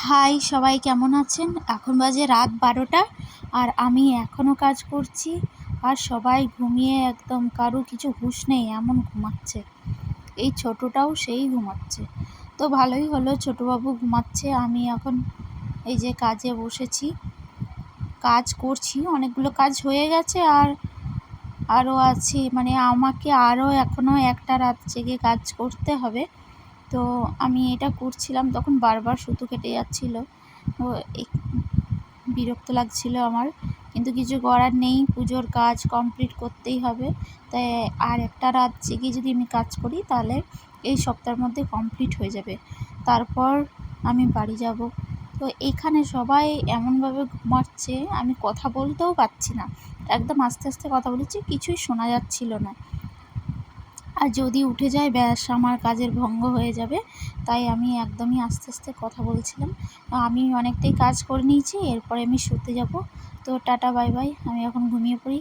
High সবাই, কেমন আছেন? এখন বাজে রাত 12টা আর আমি এখনও কাজ করছি। আর সবাই ঘুমিয়ে একদম, কারো কিছু হুঁশ নেই, এমন ঘুমাচ্ছে। এই ছোটোটাও সেই ঘুমাচ্ছে। তো ভালোই হলো, ছোটোবাবু ঘুমাচ্ছে। আমি এখন এই যে কাজে বসেছি, কাজ করছি। অনেকগুলো কাজ হয়ে গেছে আর আরও আছে, মানে আমাকে আরও এখনও একটা রাত জেগে কাজ করতে হবে। তো আমি এটা করছিলাম, তখন বারবার সুতো কেটে যাচ্ছিলো। তো বিরক্ত লাগছিল আমার, কিন্তু কিছু করার নেই, পুজোর কাজ কমপ্লিট করতেই হবে। তাই আর একটা রাত জেগে যদি আমি কাজ করি তাহলে এই সপ্তাহের মধ্যে কমপ্লিট হয়ে যাবে, তারপর আমি বাড়ি যাব। তো এখানে সবাই এমনভাবে ঘুমাচ্ছে, আমি কথা বলতেও পারছি না, একদম আস্তে আস্তে কথা বলেছি, কিছুই শোনা যাচ্ছিল না। আর যদি উঠে যায় ব্যাস, আমার কাজের ভঙ্গ হয়ে যাবে। তাই আমি একদমই আস্তে আস্তে কথা বলছিলাম। আমি অনেকটাই কাজ করে নিয়েছি, এরপরে আমি শুতে যাব। তো টাটা বাই বাই, আমি এখন ঘুমিয়ে পড়ি।